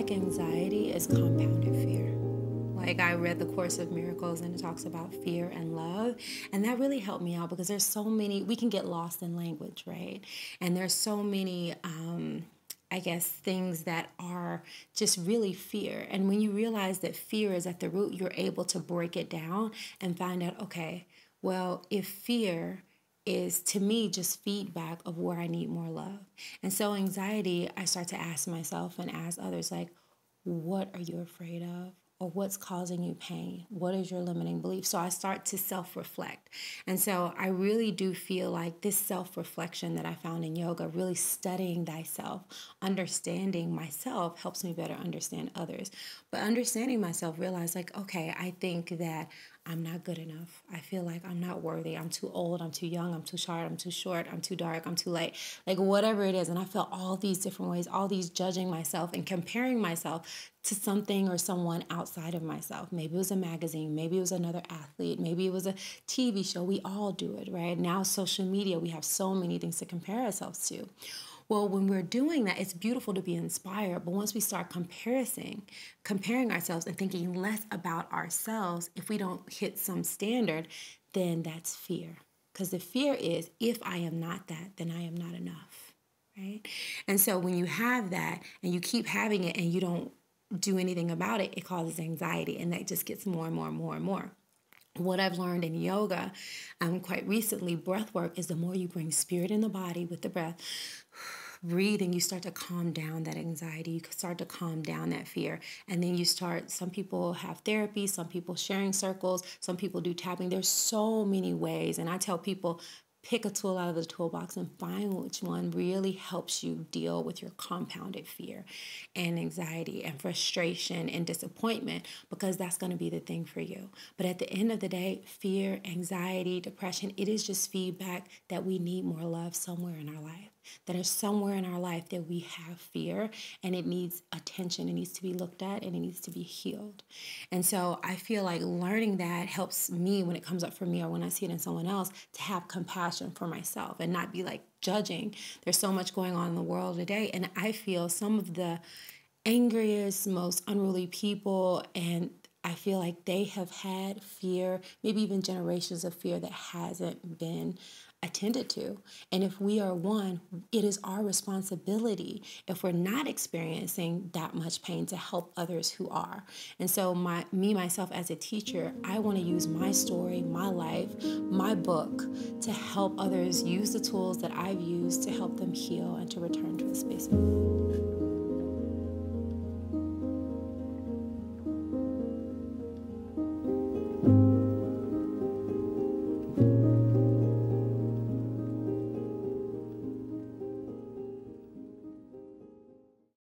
like anxiety is compounded fear. Like I read the Course of Miracles and it talks about fear and love. And that really helped me out because there's so many, we can get lost in language, right? And there's so many, I guess, things that are just really fear. And when you realize that fear is at the root, you're able to break it down and find out, okay, well, if fear is to me just feedback of where I need more love. And so anxiety, I start to ask myself and ask others, like, what are you afraid of? Or what's causing you pain? What is your limiting belief? So I start to self-reflect. And so I really do feel like this self-reflection that I found in yoga, really studying thyself, understanding myself helps me better understand others. But understanding myself, realize like, okay, I think that I'm not good enough. I feel like I'm not worthy. I'm too old. I'm too young. I'm too short. I'm too short. I'm too dark. I'm too light. Like whatever it is. And I felt all these different ways, all these judging myself and comparing myself to something or someone outside of myself. Maybe it was a magazine. Maybe it was another athlete. Maybe it was a TV show. We all do it, right? Now social media, we have so many things to compare ourselves to. Well, when we're doing that, it's beautiful to be inspired. But once we start comparing ourselves and thinking less about ourselves, if we don't hit some standard, then that's fear. Because the fear is, if I am not that, then I am not enough, right? And so when you have that and you keep having it and you don't do anything about it, it causes anxiety. And that just gets more and more and more and more. What I've learned in yoga quite recently, breath work, is the more you bring spirit in the body with the breath, breathing, you start to calm down that anxiety. You start to calm down that fear. And then you start, some people have therapy, some people sharing circles, some people do tapping. There's so many ways. And I tell people, pick a tool out of the toolbox and find which one really helps you deal with your compounded fear and anxiety and frustration and disappointment, because that's going to be the thing for you. But at the end of the day, fear, anxiety, depression, it is just feedback that we need more love somewhere in our life. That is somewhere in our life that we have fear and it needs attention. It needs to be looked at and it needs to be healed. And so I feel like learning that helps me when it comes up for me or when I see it in someone else to have compassion for myself and not be like judging. There's so much going on in the world today. And I feel some of the angriest, most unruly people, and I feel like they have had fear, maybe even generations of fear that hasn't been attended to. And if we are one, it is our responsibility, if we're not experiencing that much pain, to help others who are. And so myself as a teacher, I want to use my story, my life, my book to help others use the tools that I've used to help them heal and to return to a space of